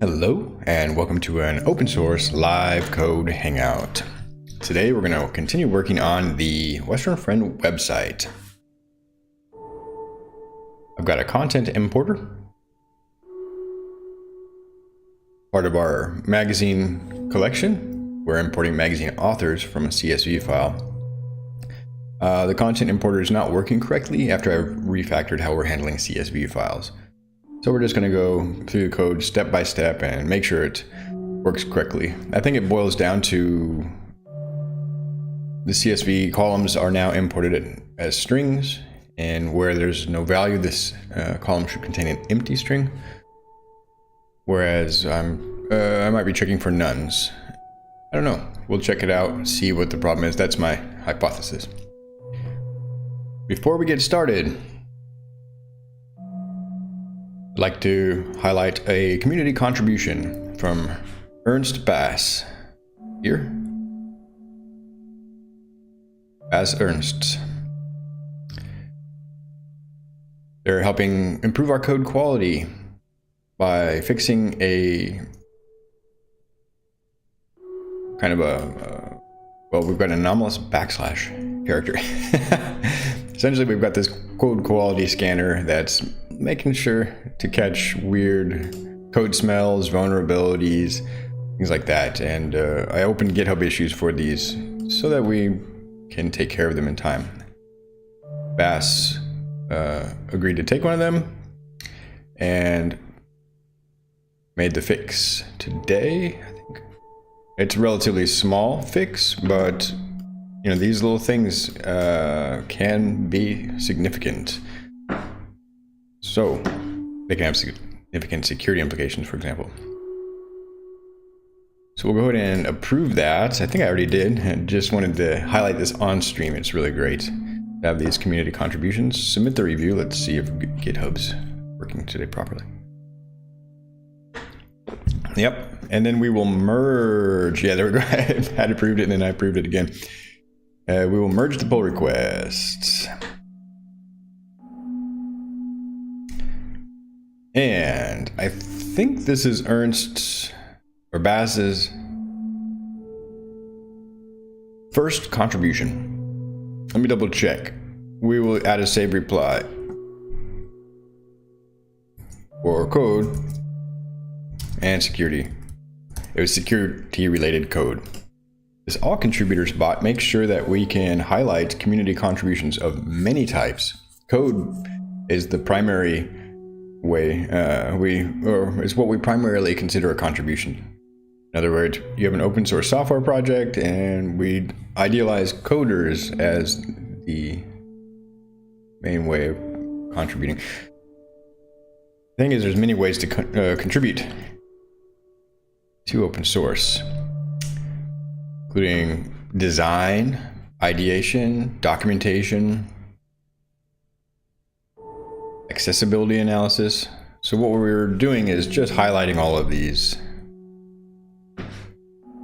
Hello, and welcome to an open source live code hangout. Today we're going to continue working on the Western Friend website. I've got a content importer, part of our magazine collection. We're importing Magzine Authors from a CSV file. The content importer is not working correctly after I've refactored how we're handling CSV files. So we're just going to go through the code step by step and make sure it works correctly. I think it boils down to the CSV columns are now imported as strings, and where there's no value, this column should contain an empty string. Whereas I might be checking for nones. I don't know. We'll check it out, see what the problem is. That's my hypothesis. Before we get started, I'd like to highlight a community contribution from Ernst Bass. Here. Bass Ernst. They're helping improve our code quality by fixing a kind of well, we've got an anomalous backslash character. Essentially, we've got this code quality scanner that's making sure to catch weird code smells, vulnerabilities, things like that. And I opened GitHub issues for these so that we can take care of them in time. Bass agreed to take one of them and made the fix today, I think. It's a relatively small fix, but you know, these little things can be significant. So they can have significant security implications, for example. So we'll go ahead and approve that. I think I already did. I just wanted to highlight this on stream. It's really great to have these community contributions. Submit the review. Let's see if GitHub's working today properly. Yep. And then we will merge. Yeah, there we go. I had approved it and then I approved it again. We will merge the pull requests. And I think this is Ernst's or Bass's first contribution. Let me double check. We will add a save reply for code and security. It was security related code. This all contributors bot makes sure that we can highlight community contributions of many types. Code is the primary way is what we primarily consider a contribution. In other words, you have an open source software project and we idealize coders as the main way of contributing. The thing is, there's many ways to contribute to open source, including design, ideation, documentation, accessibility analysis. So what we're doing is just highlighting all of these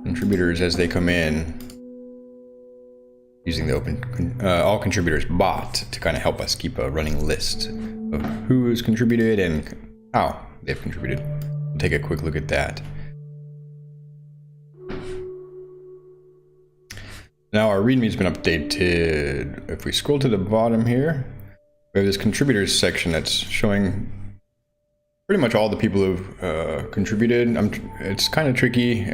contributors as they come in, using the open all contributors bot to kind of help us keep a running list of who's contributed and how they've contributed. We'll take a quick look at that. Now our README's been updated. If we scroll to the bottom here, we have this contributors section that's showing pretty much all the people who've contributed. It's kind of tricky.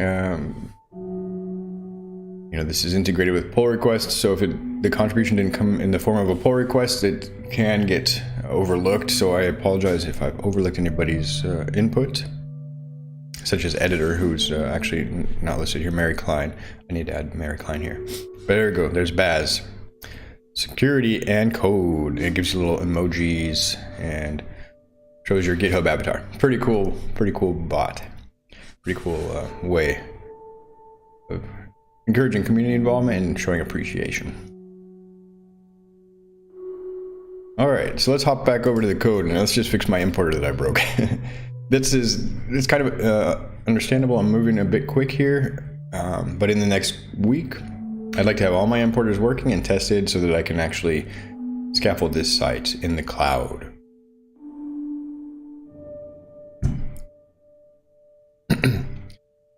You know, this is integrated with pull requests, so if the contribution didn't come in the form of a pull request, it can get overlooked. So I apologize if I've overlooked anybody's input, such as editor, who's actually not listed here, Mary Klein. I need to add Mary Klein here. But there we go, there's Baz. Security and code. It gives you little emojis and shows your GitHub avatar. Pretty cool bot. Pretty cool way of encouraging community involvement and showing appreciation. All right, so let's hop back over to the code and let's just fix my importer that I broke. It's kind of understandable. I'm moving a bit quick here, but in the next week, I'd like to have all my importers working and tested so that I can actually scaffold this site in the cloud.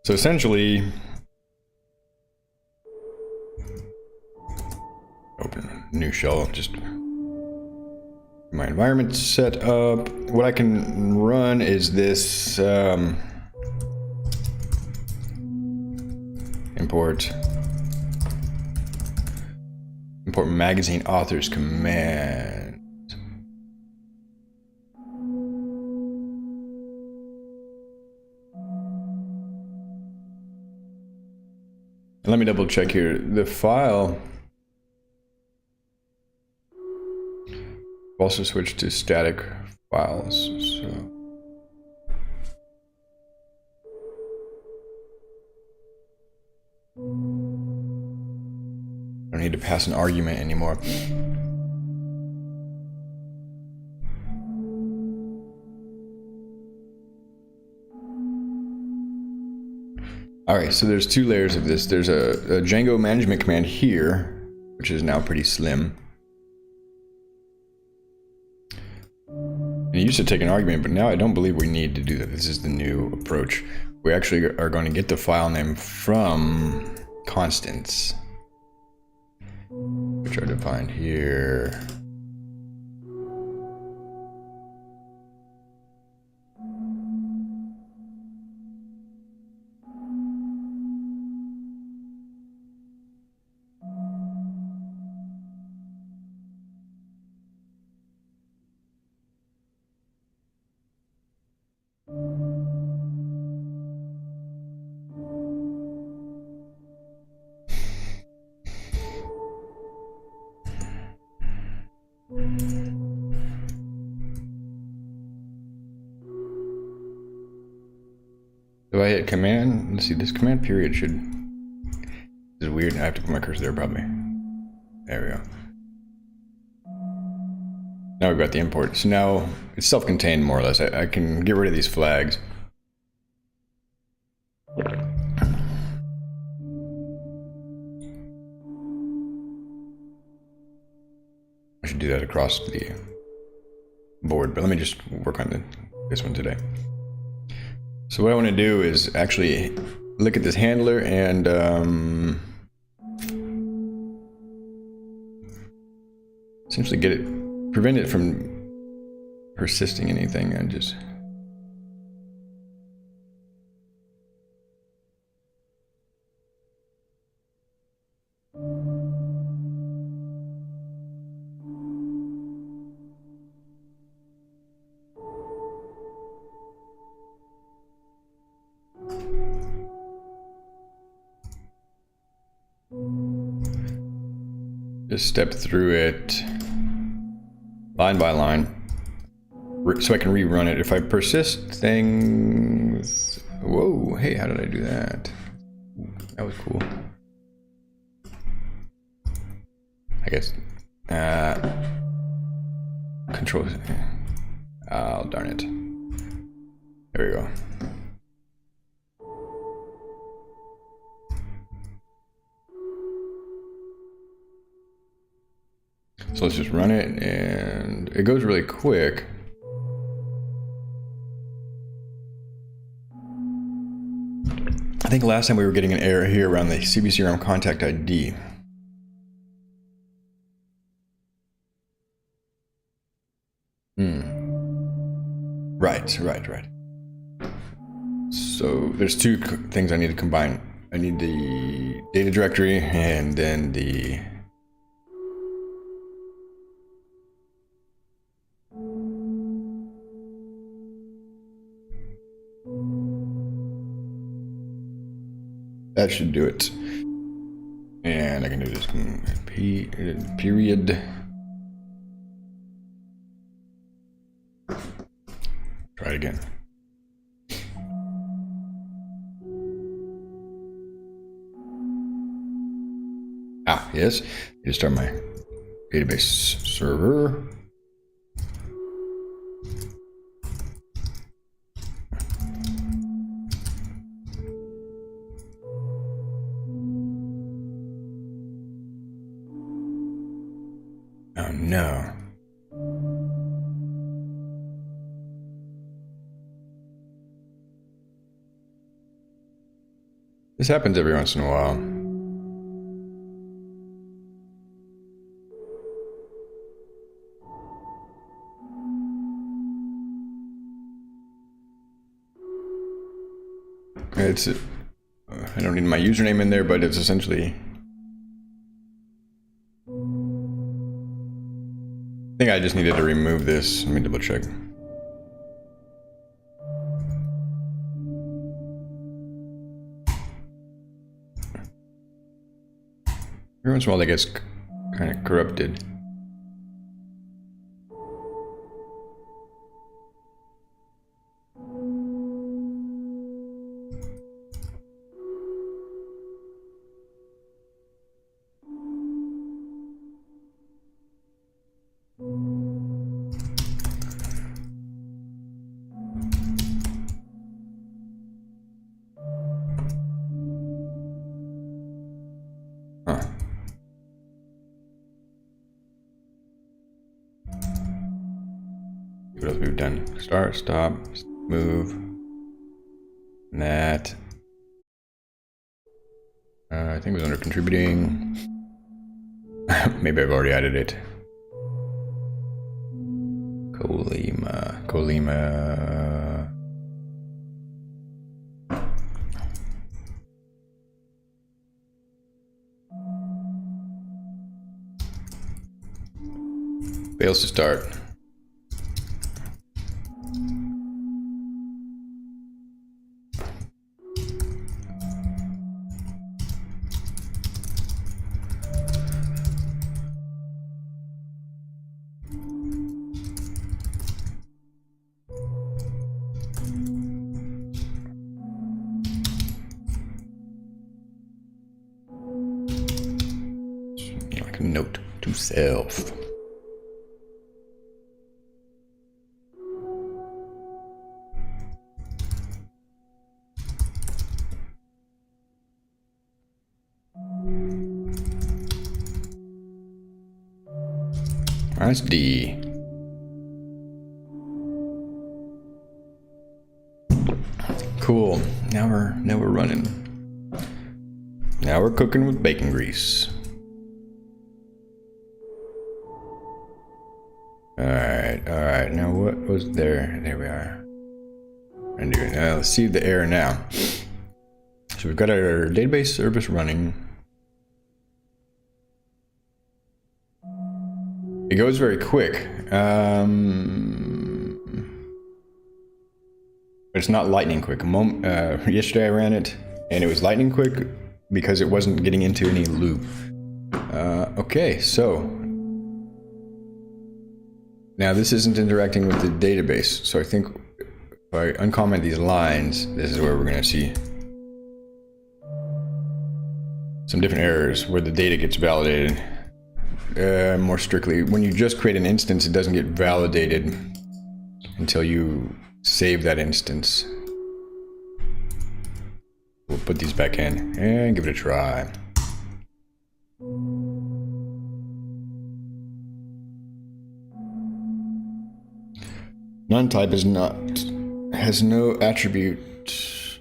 So essentially, open new shell, just my environment set up. What I can run is this import Magzine Authors command. And let me double check here. The file also switched to static files. So I don't need to pass an argument anymore. All right, so there's two layers of this. There's a Django management command here, which is now pretty slim. And it used to take an argument, but now I don't believe we need to do that. This is the new approach. We actually are going to get the file name from constants, which are defined here. If I hit command, let's see, this command period should, this is weird, I have to put my cursor there probably. There we go. Now we've got the import. So now it's self-contained more or less. I can get rid of these flags. I should do that across the board, but let me just work on this one today. So what I want to do is actually look at this handler and essentially prevent it from persisting anything and just step through it line by line so I can rerun it. If I persist things, whoa, hey, how did I do that? That was cool. I guess control, oh darn it, there we go. So let's just run it, and it goes really quick. I think last time we were getting an error here around the CBCRM contact ID. Right. So there's two things I need to combine. I need the data directory and then the that should do it. And I can do this period. Try it again. Ah, yes. You start my database server. Oh no. This happens every once in a while. It's, I don't need my username in there, but it's essentially, I think I just needed to remove this. Let me double check. Every once in a while that gets kind of corrupted. Huh. What else we've done? Start, stop, move. And that. I think it was under contributing. Maybe I've already added it. Colima. Fails to start. Like a note to self. That's D. Cool. Now we're running. Now we're cooking with bacon grease. All right. Now what was there? There we are. And let's see the error now. So we've got our database service running. It goes very quick. But it's not lightning quick. Yesterday I ran it, and it was lightning quick because it wasn't getting into any loop. Okay, so now this isn't interacting with the database. So I think if I uncomment these lines, this is where we're going to see some different errors where the data gets validated. More strictly, when you just create an instance, it doesn't get validated until you save that instance. We'll put these back in and give it a try. None type has no attribute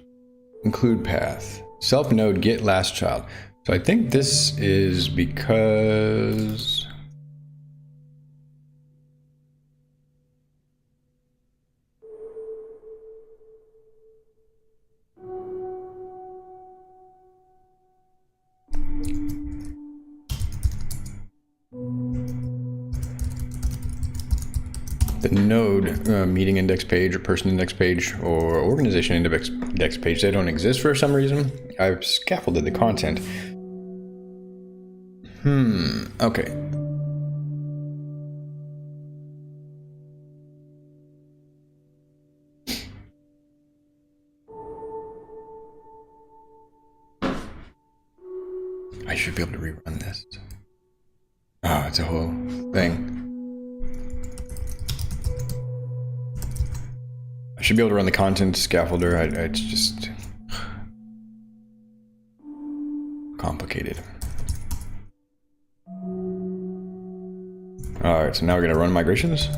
include path. Self node get last child. So I think this is because the node meeting index page or person index page or organization index page, they don't exist for some reason. I've scaffolded the content. Okay. I should be able to rerun this. Oh, it's a whole thing. I should be able to run the content scaffolder. It's just complicated. All right, so now we're gonna run migrations.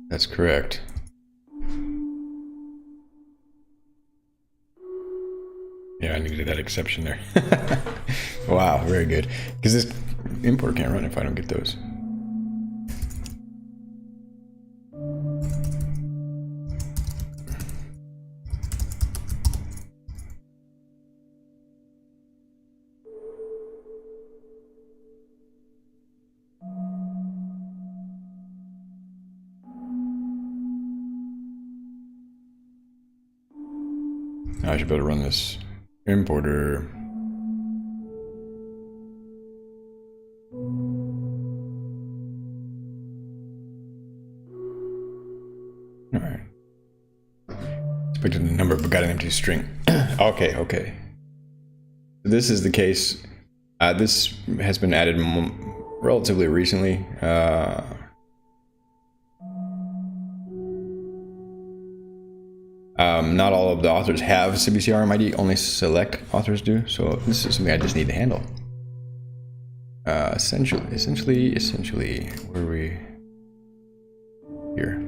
That's correct. Yeah, I needed that exception there. Wow, very good. Because this import can't run if I don't get those. Now I should be able to run this importer. Alright. Expected the number, but got an empty string. Okay. This is the case. This has been added relatively recently. Not all of the authors have CBCR MID, only select authors do, so this is something I just need to handle. Essentially, where are we? Here.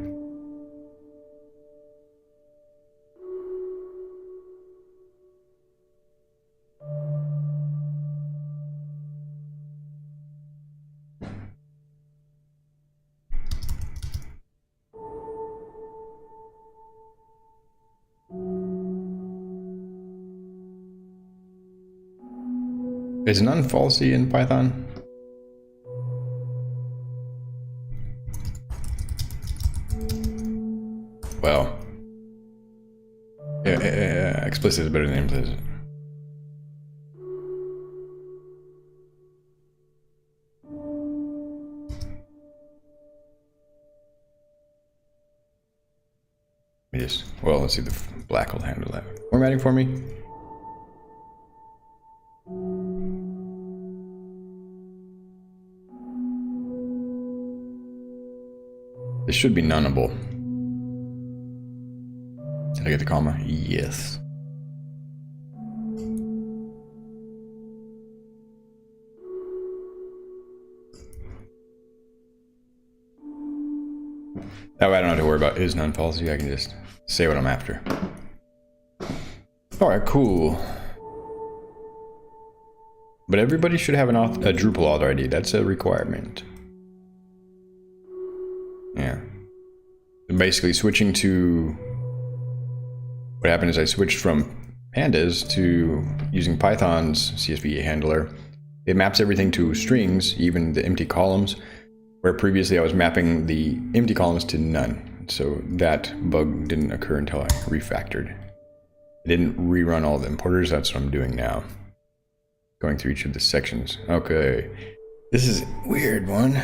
Is none falsy in Python? Well, explicit is better than implicit. Yes. Well, let's see. The black will handle that. Formatting for me. This should be nullable. Did I get the comma? Yes. That way I don't have to worry about is none falsy. I can just say what I'm after. All right, cool. But everybody should have a Drupal author ID. That's a requirement. Yeah. Basically switching to... What happened is I switched from pandas to using Python's CSV handler. It maps everything to strings, even the empty columns, where previously I was mapping the empty columns to none. So that bug didn't occur until I refactored. I didn't rerun all the importers. That's what I'm doing now. Going through each of the sections. Okay. This is a weird one.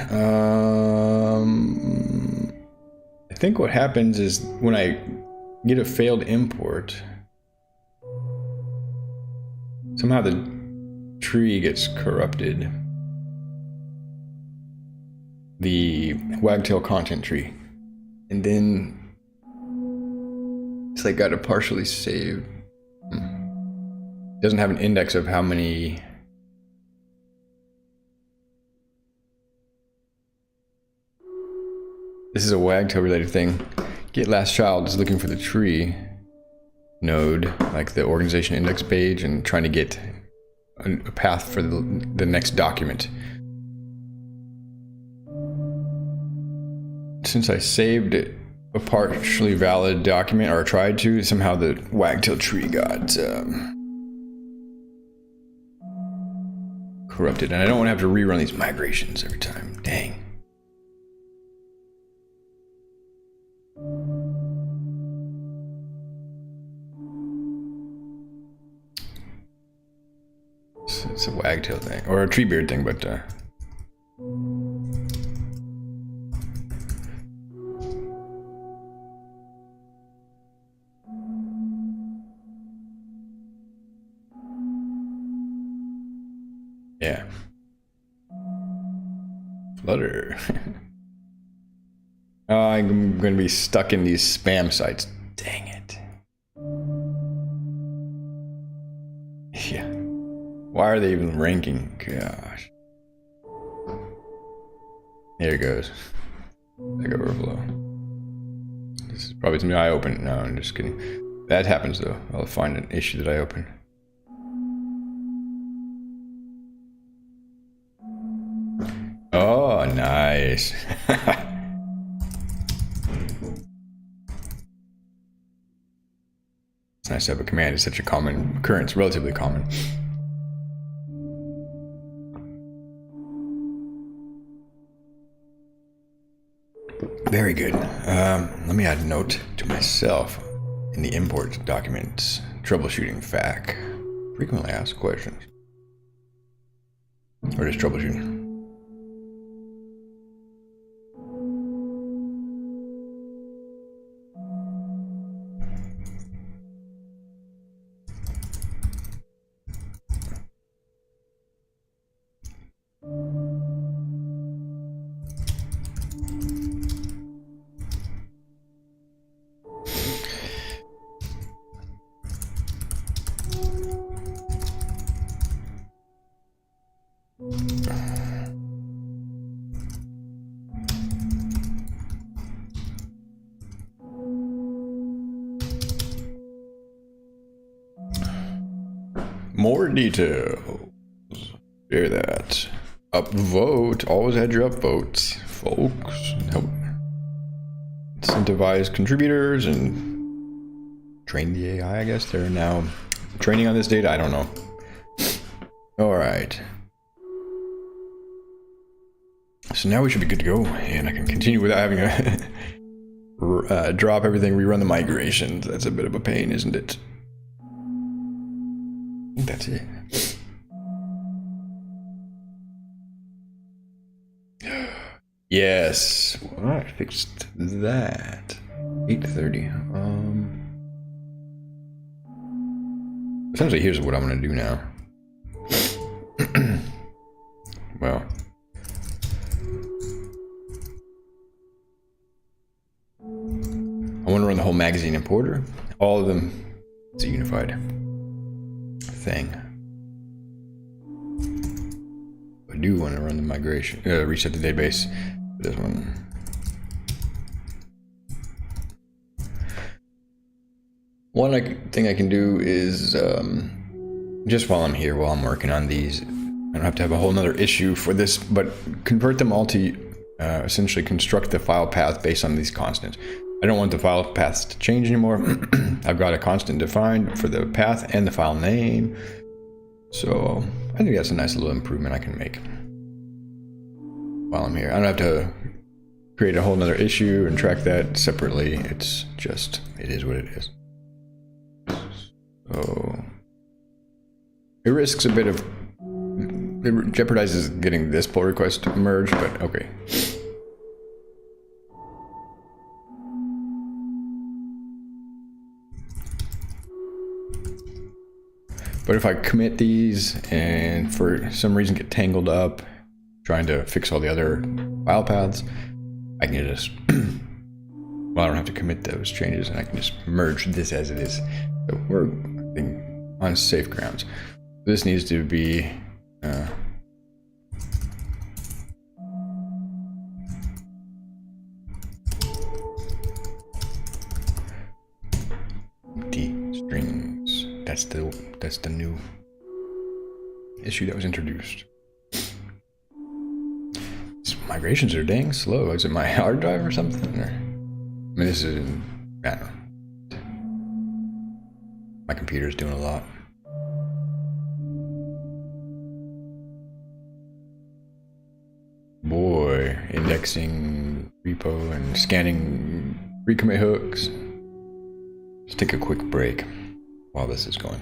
I think what happens is when I get a failed import, somehow the tree gets corrupted. The wagtail content tree. And then it's like got a partially saved. Doesn't have an index of how many. This is a wagtail related thing. Get last child is looking for the tree node, like the organization index page, and trying to get a path for the next document. Since I saved it a partially valid document, or tried to, somehow the wagtail tree got corrupted, and I don't want to have to rerun these migrations every time. Dang. It's a wagtail thing, or a tree beard thing, but yeah. Flutter. Oh, I'm gonna be stuck in these spam sites. Dang it. Yeah. Why are they even ranking? Gosh. Here it goes. Stack Overflow. Probably something I opened. No, I'm just kidding. That happens though. I'll find an issue that I open. Oh, nice. It's nice to have a command. It's such a common occurrence, relatively common. Very good. Let me add a note to myself in the import documents. Troubleshooting FAQ. Frequently asked questions. Or just troubleshooting. More details. Hear that. Upvote. Always had your upvotes, folks. Help incentivize contributors and train the AI, I guess. They're now training on this data. I don't know. All right. So now we should be good to go, and I can continue without having to drop everything, rerun the migrations. That's a bit of a pain, isn't it? I think that's it. Yes. All right, fixed that. 8:30. Essentially, here's what I'm gonna do now. Well. I want to run the whole magazine importer. All of them. It's a unified thing. I do want to run the migration, reset the database for this one. One thing I can do is, just while I'm here, while I'm working on these, I don't have to have a whole nother issue for this, but convert them all to essentially construct the file path based on these constants. I don't want the file paths to change anymore. I've got a constant defined for the path and the file name. So I think that's a nice little improvement I can make while I'm here. I don't have to create a whole nother issue and track that separately. It's just, it is what it is. So it risks a bit of, it jeopardizes getting this pull request merged, but okay. But if I commit these and for some reason get tangled up trying to fix all the other file paths, I can just, well, I don't have to commit those changes and I can just merge this as it is. So we're, I think, on safe grounds. This needs to be, strings. That's the new issue that was introduced. These migrations are dang slow. Is it my hard drive or something? Or, I mean, this is, I don't know. My computer's doing a lot. Boy, indexing repo and scanning recommit hooks. Let's take a quick break while this is going.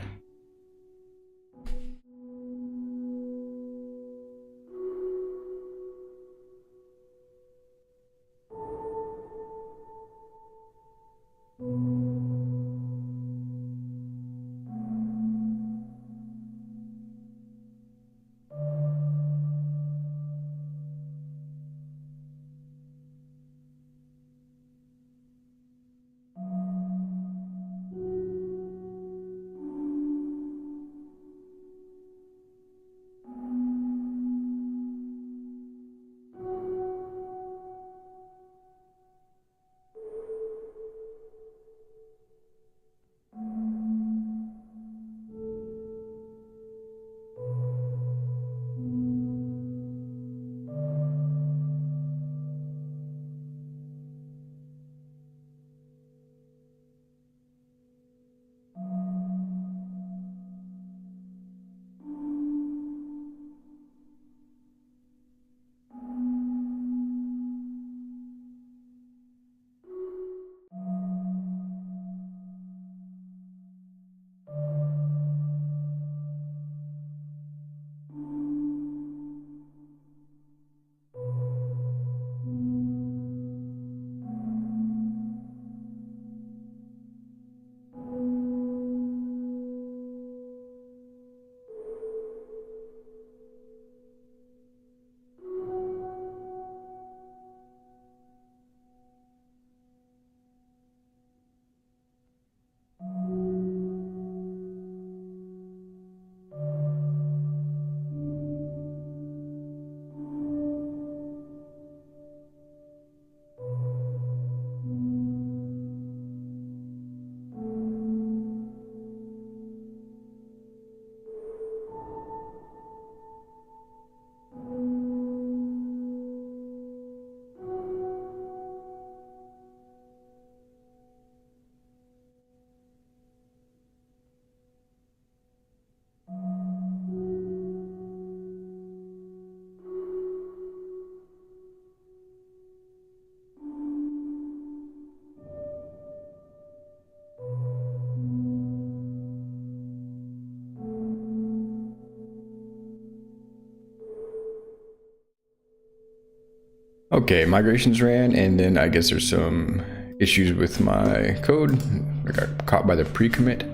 Okay, migrations ran, and then I guess there's some issues with my code. I got caught by the pre-commit.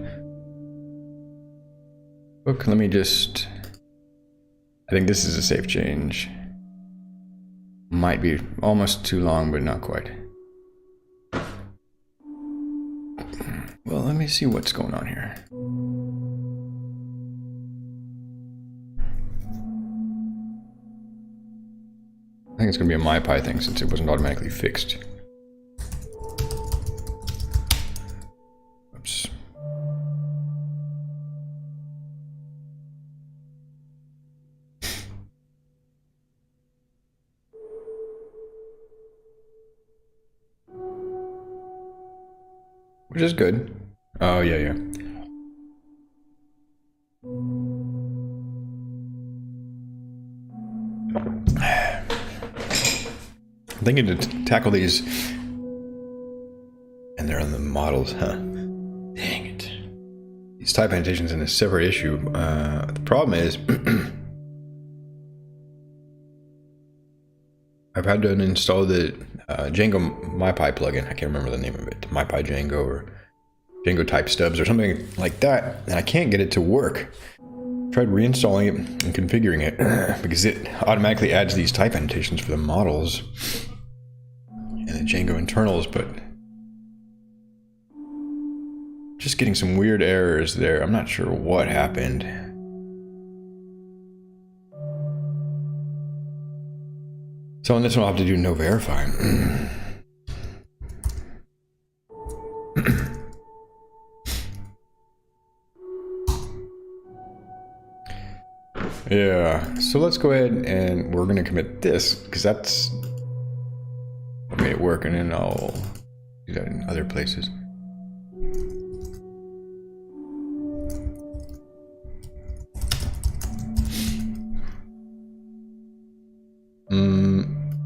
Look, let me just... I think this is a safe change. Might be almost too long, but not quite. Well, let me see what's going on here. I think it's going to be a MyPy thing since it wasn't automatically fixed. Oops. Which is good. Oh, yeah. I'm thinking to tackle these, and they're on the models, huh? Dang it. These type annotations in a separate issue. The problem is, I've had to install the Django MyPy plugin. I can't remember the name of it. MyPy Django or Django type stubs or something like that, and I can't get it to work. Tried reinstalling it and configuring it because it automatically adds these type annotations for the models and the Django internals, but just getting some weird errors there. I'm not sure what happened. So on this one I'll have to do no verify. Yeah, so let's go ahead and we're gonna commit this because that's what made it work, and then I'll do that in other places.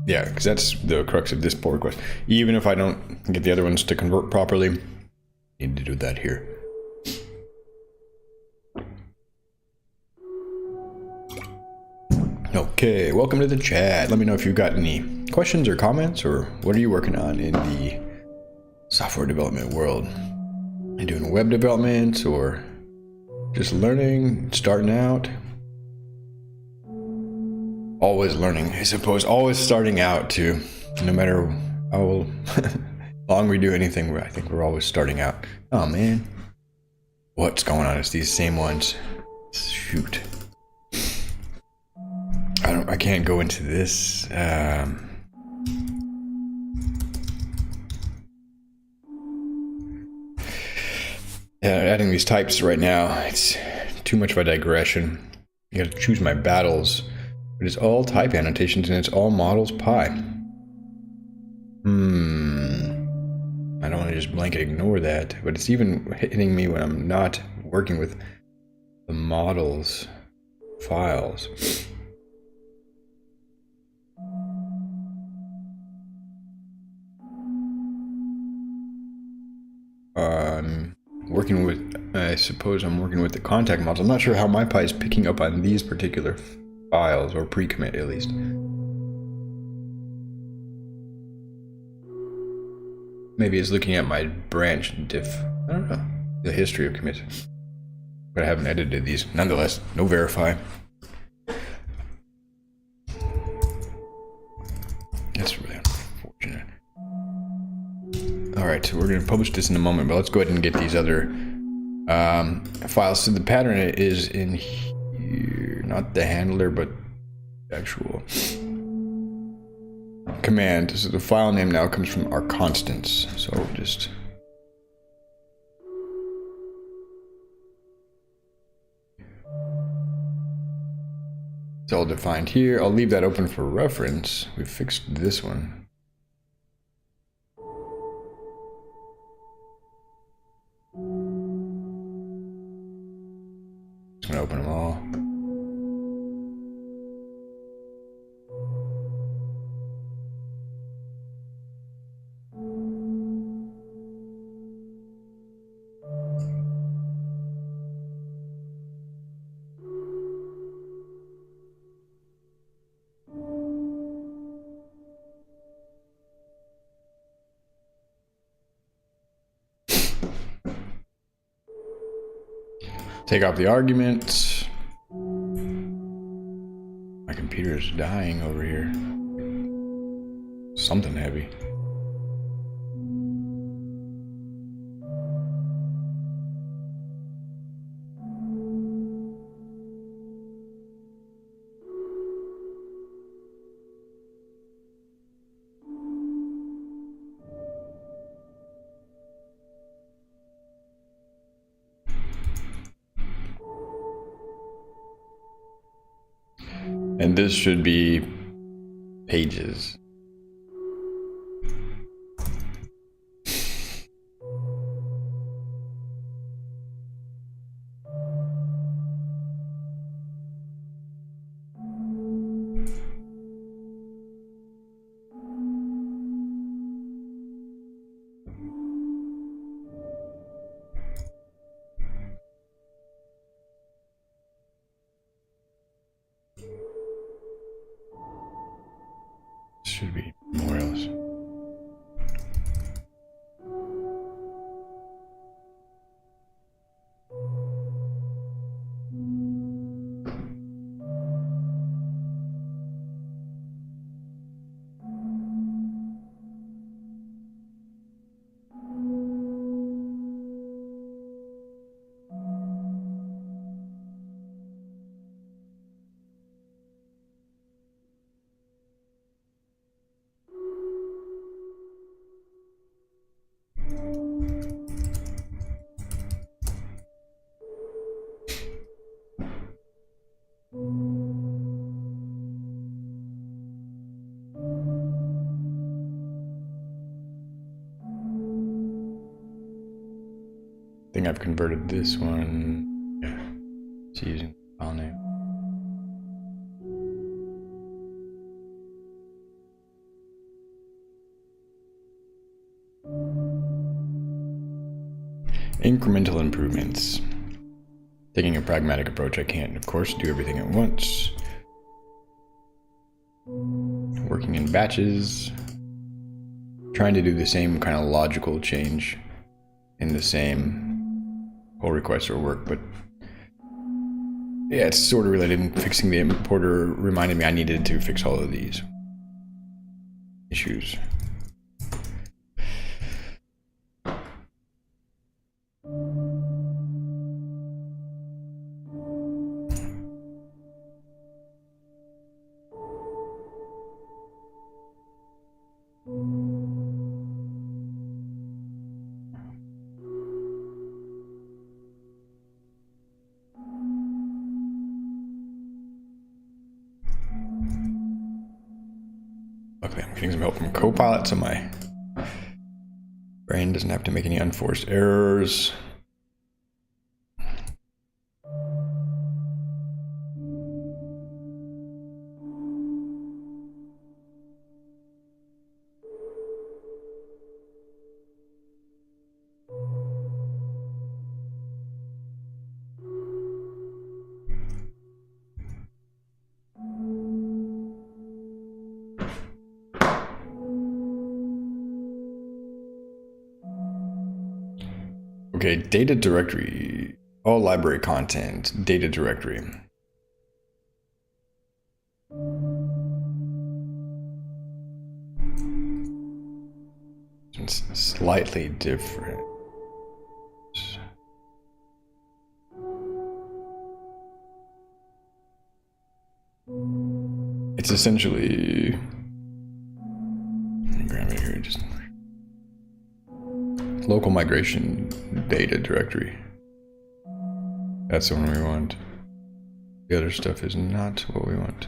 Yeah, because that's the crux of this pull request. Even if I don't get the other ones to convert properly, I need to do that here. Okay, welcome to the chat. Let me know if you've got any questions or comments, or what are you working on in the software development world? Are you doing web development or just learning, starting out? Always learning, I suppose. Always starting out too. No matter how long we do anything, I think we're always starting out. Oh man, what's going on? It's these same ones. Shoot. I can't go into this. Adding these types right now, it's too much of a digression. You gotta choose my battles. But it's all type annotations and it's all models pi. I don't want to just blanket ignore that, but it's even hitting me when I'm not working with the models files. Working with, I suppose I'm working with the contact models. I'm not sure how MyPy is picking up on these particular files, or pre-commit at least. Maybe it's looking at my branch diff. I don't know. The history of commits. But I haven't edited these. Nonetheless, no verify. That's really unfortunate. Alright, so we're going to publish this in a moment, but let's go ahead and get these other files. So the pattern is in here, not the handler, but the actual command. So the file name now comes from our constants. So just it's all defined here. I'll leave that open for reference. We fixed this one. Just gonna open them all. Take off the argument. My computer is dying over here. Something heavy. And this should be pages. Should be more else. I think I've converted this one. Yeah, it's using the file name. Incremental improvements. Taking a pragmatic approach, I can't, of course, do everything at once. Working in batches. Trying to do the same kind of logical change in the same pull request or work, but yeah, it's sort of related. And fixing the importer reminded me I needed to fix all of these issues. Luckily, I'm getting some help from Copilot, so my brain doesn't have to make any unforced errors. Okay, data directory, all library content, data directory. It's slightly different. It's essentially, let me grab it here, just local migration data directory. That's the one we want. The other stuff is not what we want.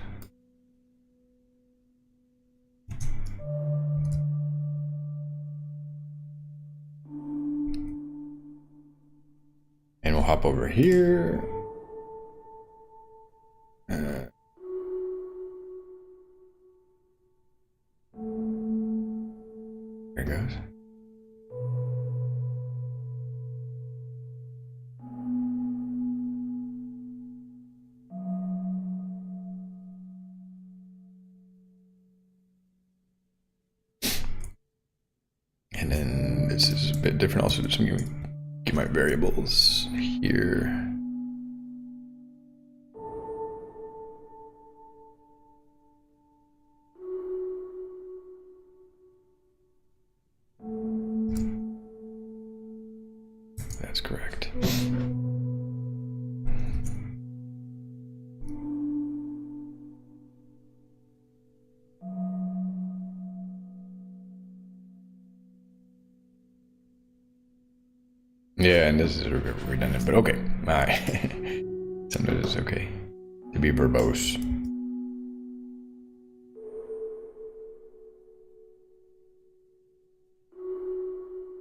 And we'll hop over here. There it goes. And then this is a bit different also, so I'm going to get my variables here. that's correct. Yeah, and this is redundant, but okay. Sometimes it's okay to be verbose.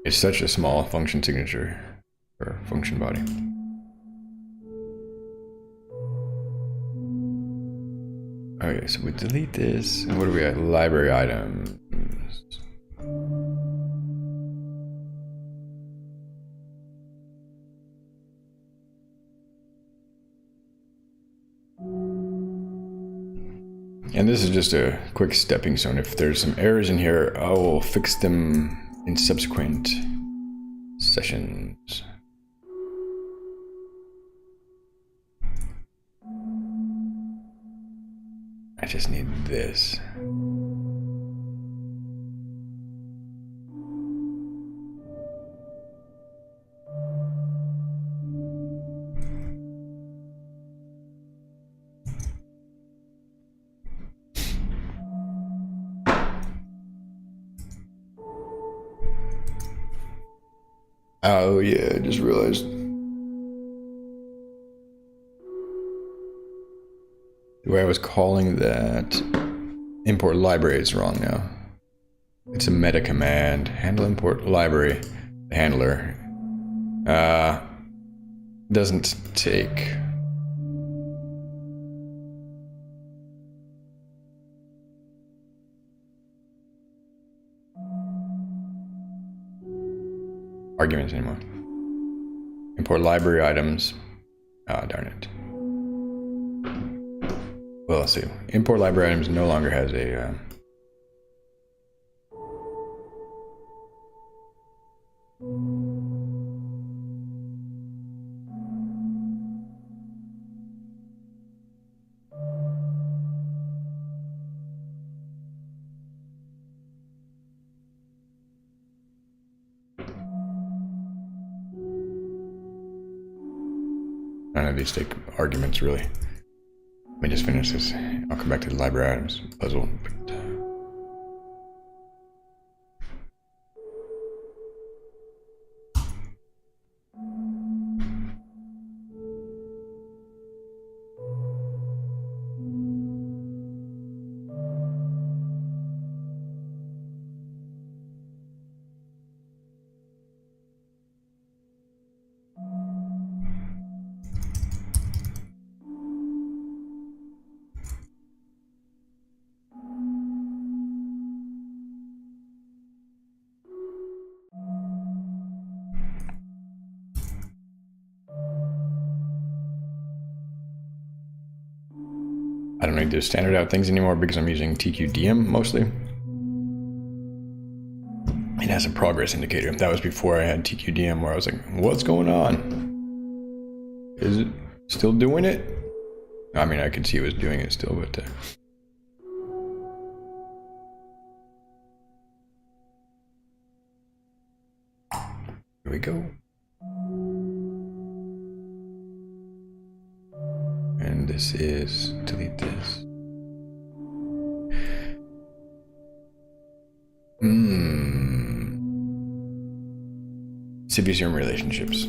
It's such a small function signature or function body. Okay, so we delete this. And what are we at? Library items. And this is just a quick stepping stone. If there's some errors in here, I will fix them in subsequent sessions. I just need this. Oh yeah, I just realized. The way I was calling that import library is wrong now. It's a meta command. Handle import library. The handler doesn't take arguments anymore. Import library items. Ah, darn it. Well, let's see. Import library items no longer has a none of these take arguments really. Let me just finish this. I'll come back to the library items puzzle. I don't need to standard out things anymore because I'm using TQDM mostly. It has a progress indicator. That was before I had TQDM where I was like, what's going on? Is it still doing it? I mean, I could see it was doing it still, but... Here we go. And this is delete this. Civisium relationships.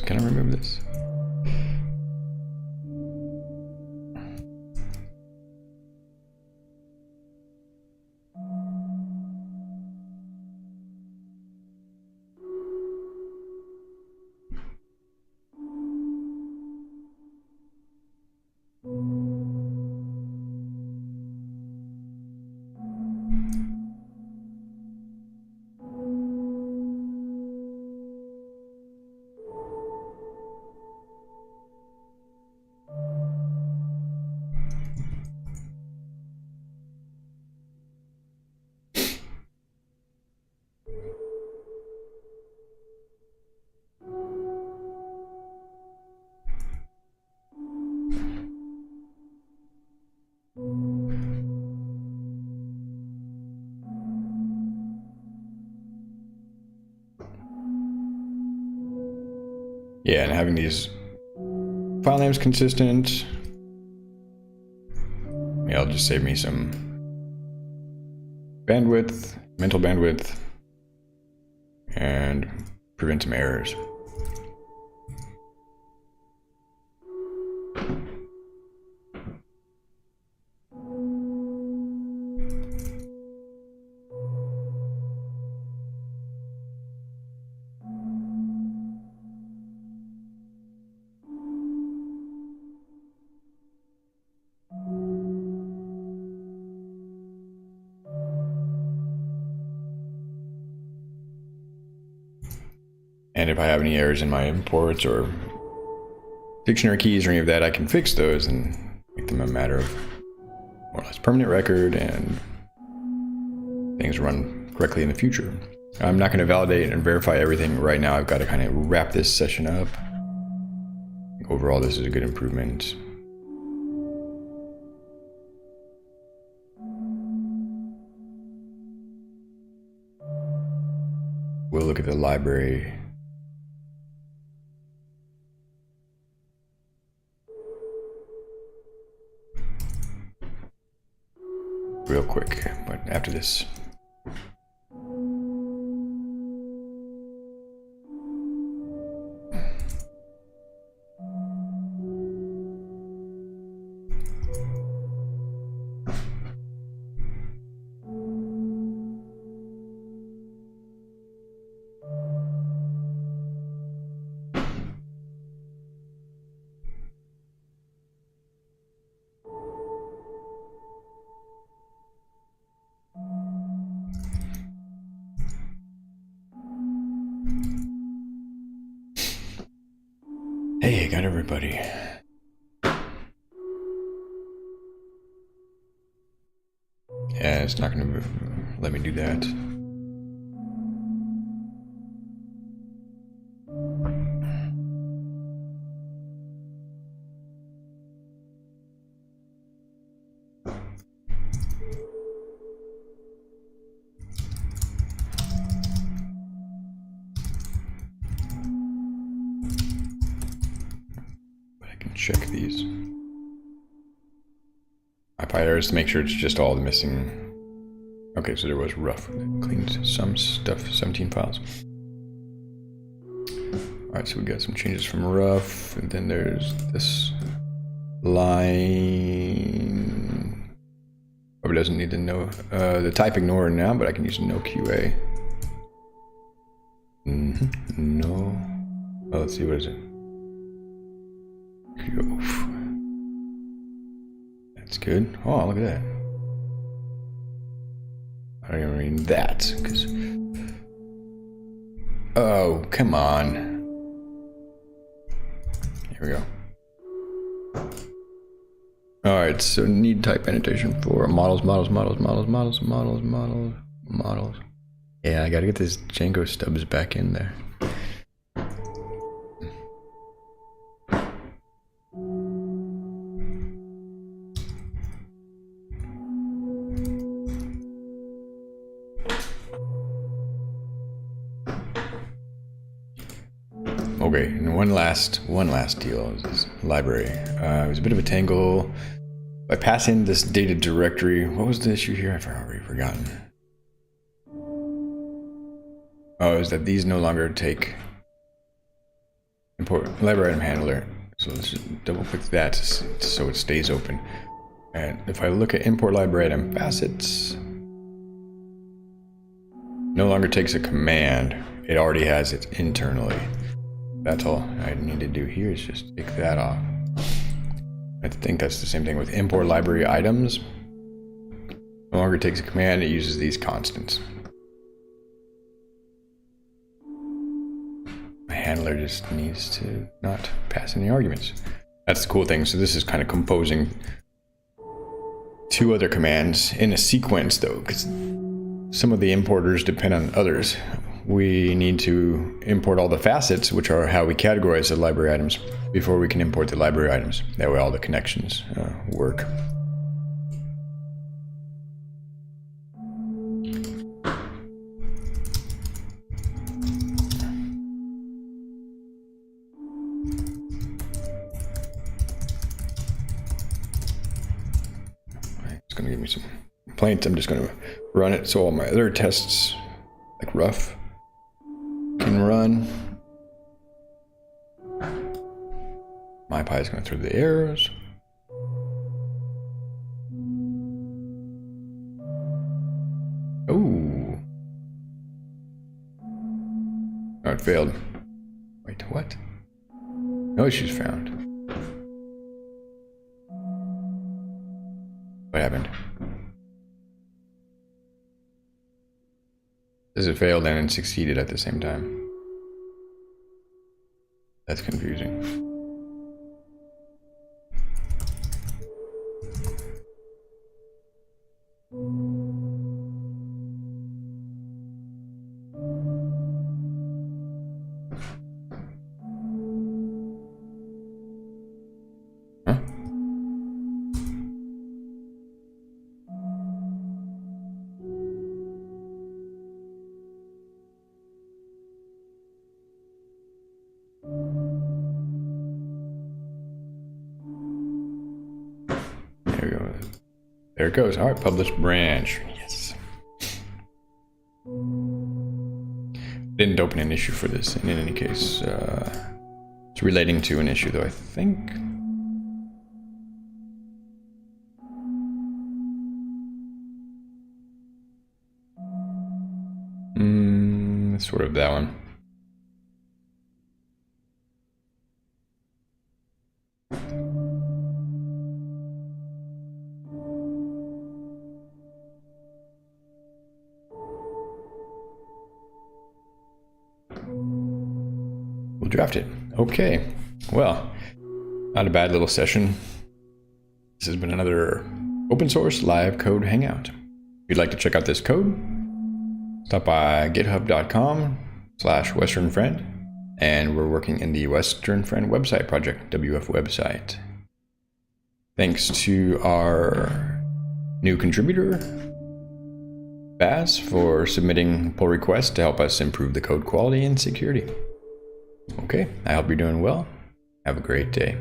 Can I remove this? Yeah, and having these file names consistent, yeah, it'll just save me some bandwidth, mental bandwidth, and prevent some errors. And if I have any errors in my imports or dictionary keys or any of that, I can fix those and make them a matter of more or less permanent record, and things run correctly in the future. I'm not going to validate and verify everything right now. I've got to kind of wrap this session up. Overall, this is a good improvement. We'll look at the library. Real quick, but after this. Hey, I got everybody. Yeah, it's not going to let me do that. Check these IP errors to make sure it's just all the missing. Okay, so there was rough. Cleaned some stuff, 17 files. Alright, so we got some changes from rough, and then there's this line. Probably doesn't need to know the type ignore now, but I can use no QA. No. Oh, let's see, what is it? That's good. Oh, look at that. I don't even mean that, because... Oh, come on. Here we go. Alright, so need type annotation for models. Yeah, I gotta get this Django stubs back in there. Okay, and one last deal is this library. It was a bit of a tangle. By passing this data directory, what was the issue here? I've already forgotten. Oh, is that these no longer take import library item handler. So let's just double click that so it stays open. And if I look at import library item facets, no longer takes a command. It already has it internally. That's all I need to do here is just take that off. I think that's the same thing with import library items. No longer takes a command, it uses these constants. My handler just needs to not pass any arguments. That's the cool thing. So this is kind of composing two other commands in a sequence though, because some of the importers depend on others. We need to import all the facets, which are how we categorize the library items, before we can import the library items. That way all the connections work. It's gonna give me some complaints. I'm just gonna run it so all my other tests, like rough, can run. My pi is going through the arrows. Oh. Oh, it failed. Wait, what? No issues found. What happened? Does it failed and it succeeded at the same time? That's confusing. Huh? There we go. There it goes. All right, published branch. Yes. Didn't open an issue for this, and in any case, it's relating to an issue, though, I think. Sort of that one. We'll draft it. Okay. Well, not a bad little session. This has been another open source live code hangout. If you'd like to check out this code, stop by github.com/westernfriend, and we're working in the Western Friend website project, WF website. Thanks to our new contributor, Baz, for submitting pull requests to help us improve the code quality and security. Okay, I hope you're doing well. Have a great day.